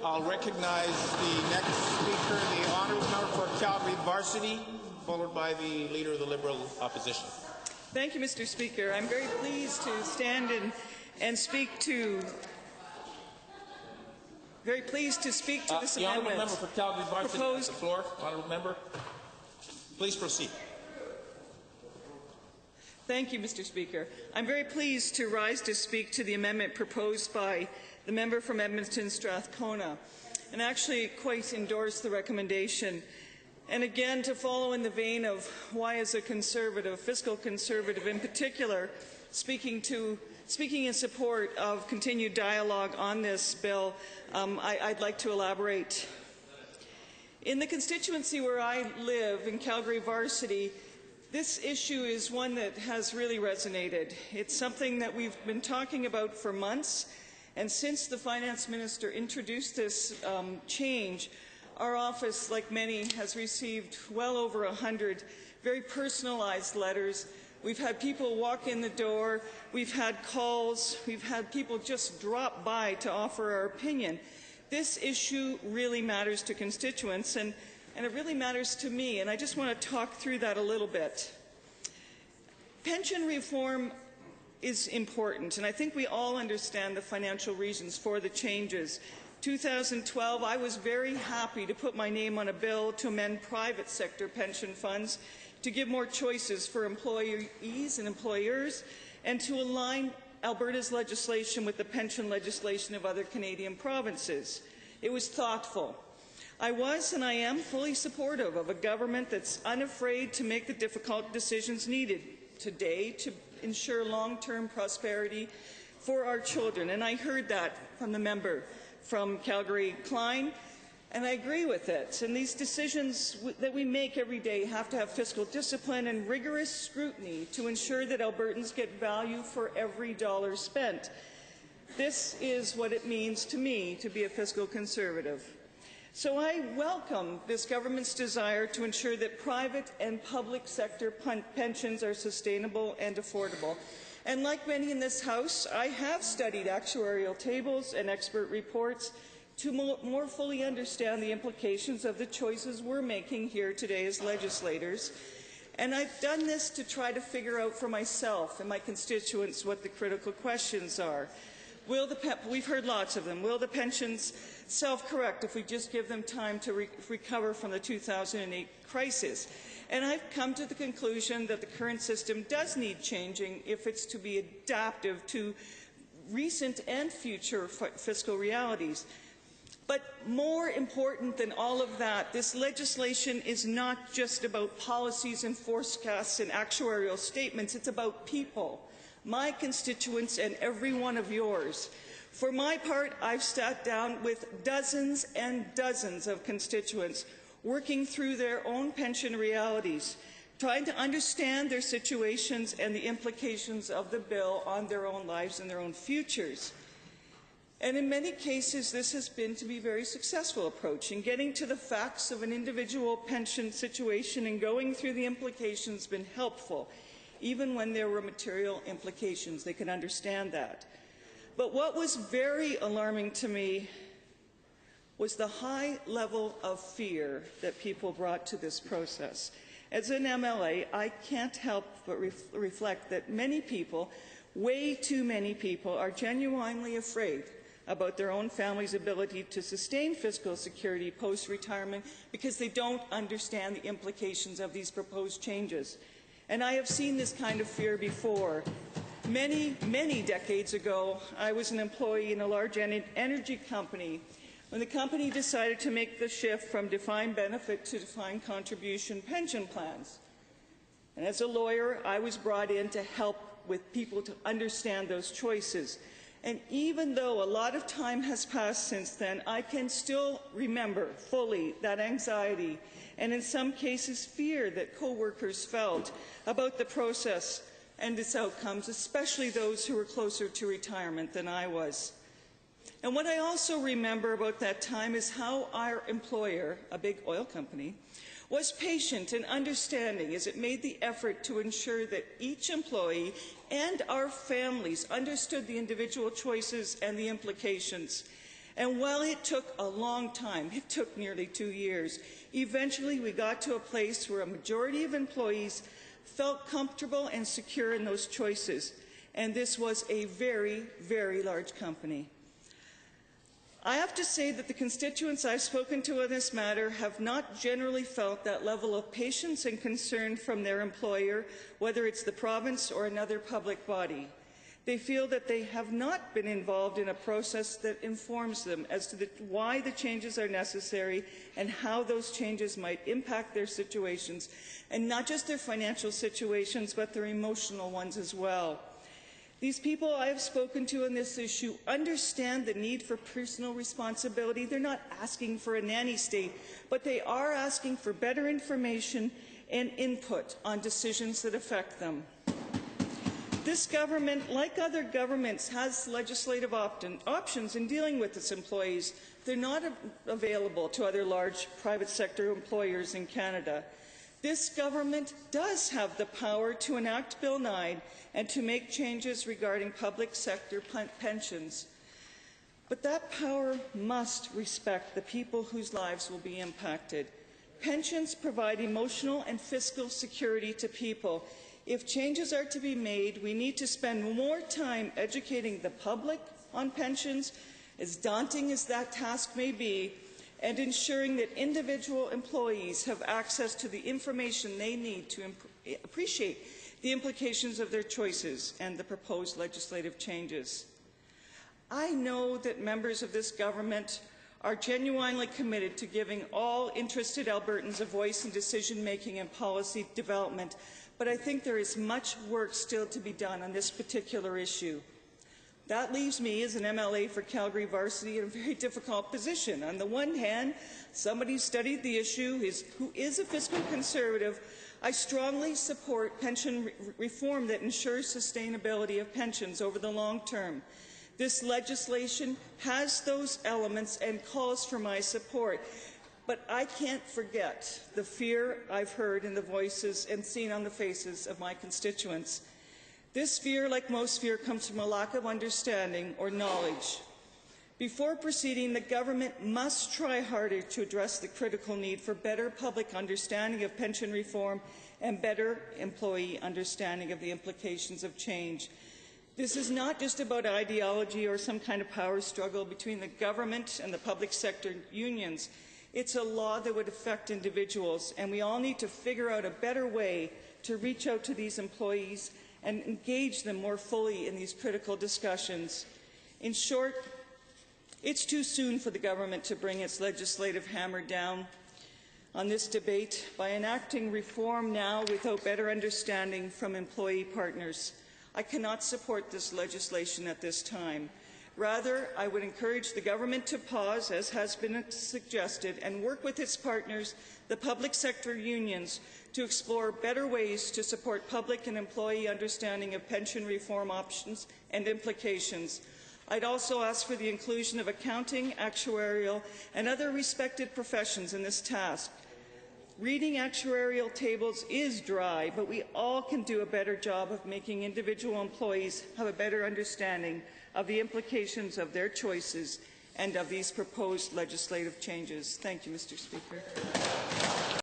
I'll recognize the next speaker, the honourable member for Calgary Varsity, followed by the Leader of the Liberal Opposition. Thank you, Mr. Speaker. I'm very pleased to stand and speak to this the honourable amendment. member for Calgary Varsity has the floor. Honourable member, please proceed. Thank you, Mr. Speaker. I'm very pleased to rise to speak to the amendment proposed by the member from Edmonton Strathcona, and actually quite endorse the recommendation. And again, to follow in the vein of why, as a conservative, fiscal conservative in particular, speaking in support of continued dialogue on this bill, I'd like to elaborate. In the constituency where I live, in Calgary Varsity, this issue is one that has really resonated. It's something that we've been talking about for months, and since the Finance Minister introduced this change, our office, like many, has received well over 100 very personalized letters. We've had people walk in the door, we've had calls, we've had people just drop by to offer our opinion. This issue really matters to constituents, and it really matters to me, and I just want to talk through that a little bit. Pension reform is important, and I think we all understand the financial reasons for the changes. 2012, I was very happy to put my name on a bill to amend private sector pension funds to give more choices for employees and employers, and to align Alberta's legislation with the pension legislation of other Canadian provinces. It was thoughtful. I was and I am fully supportive of a government that's unafraid to make the difficult decisions needed today to ensure long-term prosperity for our children. And I heard that from the member from Calgary-Klein, and I agree with it. And these decisions that we make every day have to have fiscal discipline and rigorous scrutiny to ensure that Albertans get value for every dollar spent. This is what it means to me to be a fiscal conservative. So I welcome this government's desire to ensure that private and public sector pensions are sustainable and affordable. And like many in this House, I have studied actuarial tables and expert reports to more fully understand the implications of the choices we're making here today as legislators. And I've done this to try to figure out for myself and my constituents what the critical questions are. We've heard lots of them. Will the pensions self-correct if we just give them time to recover from the 2008 crisis? And I've come to the conclusion that the current system does need changing if it's to be adaptive to recent and future fiscal realities. But more important than all of that, this legislation is not just about policies and forecasts and actuarial statements. It's about people, my constituents and every one of yours. For my part, I've sat down with dozens and dozens of constituents working through their own pension realities, trying to understand their situations and the implications of the bill on their own lives and their own futures. And in many cases, this has been to be a very successful approach in getting to the facts of an individual pension situation, and going through the implications has been helpful. Even when there were material implications, they could understand that. But what was very alarming to me was the high level of fear that people brought to this process. As an MLA, I can't help but reflect that many people, way too many people, are genuinely afraid about their own family's ability to sustain fiscal security post-retirement because they don't understand the implications of these proposed changes. And I have seen this kind of fear before. Many, many decades ago, I was an employee in a large energy company when the company decided to make the shift from defined benefit to defined contribution pension plans. And as a lawyer, I was brought in to help with people to understand those choices. And even though a lot of time has passed since then, I can still remember fully that anxiety and in some cases fear that co-workers felt about the process and its outcomes, especially those who were closer to retirement than I was. And what I also remember about that time is how our employer, a big oil company, was patient and understanding as it made the effort to ensure that each employee and our families understood the individual choices and the implications. And while it took a long time, it took nearly 2 years, eventually we got to a place where a majority of employees felt comfortable and secure in those choices. And this was a very, very large company. I have to say that the constituents I've spoken to on this matter have not generally felt that level of patience and concern from their employer, whether it's the province or another public body. They feel that they have not been involved in a process that informs them as to why the changes are necessary and how those changes might impact their situations, and not just their financial situations, but their emotional ones as well. These people I have spoken to on this issue understand the need for personal responsibility. They're not asking for a nanny state, but they are asking for better information and input on decisions that affect them. This government, like other governments, has legislative options in dealing with its employees. They're not available to other large private sector employers in Canada. This government does have the power to enact Bill 9 and to make changes regarding public sector pensions. But that power must respect the people whose lives will be impacted. Pensions provide emotional and fiscal security to people. If changes are to be made, we need to spend more time educating the public on pensions, as daunting as that task may be, and ensuring that individual employees have access to the information they need to appreciate the implications of their choices and the proposed legislative changes. I know that members of this government are genuinely committed to giving all interested Albertans a voice in decision-making and policy development, but I think there is much work still to be done on this particular issue. That leaves me as an MLA for Calgary Varsity in a very difficult position. On the one hand, somebody who studied the issue, who is a fiscal conservative, I strongly support pension reform that ensures sustainability of pensions over the long term. This legislation has those elements and calls for my support. But I can't forget the fear I've heard in the voices and seen on the faces of my constituents. This fear, like most fear, comes from a lack of understanding or knowledge. Before proceeding, the government must try harder to address the critical need for better public understanding of pension reform and better employee understanding of the implications of change. This is not just about ideology or some kind of power struggle between the government and the public sector unions. It's a law that would affect individuals, and we all need to figure out a better way to reach out to these employees and engage them more fully in these critical discussions. In short, it's too soon for the government to bring its legislative hammer down on this debate by enacting reform now without better understanding from employee partners. I cannot support this legislation at this time. Rather, I would encourage the government to pause, as has been suggested, and work with its partners, the public sector unions, to explore better ways to support public and employee understanding of pension reform options and implications. I'd also ask for the inclusion of accounting, actuarial, and other respected professions in this task. Reading actuarial tables is dry, but we all can do a better job of making individual employees have a better understanding of the implications of their choices and of these proposed legislative changes. Thank you, Mr. Speaker.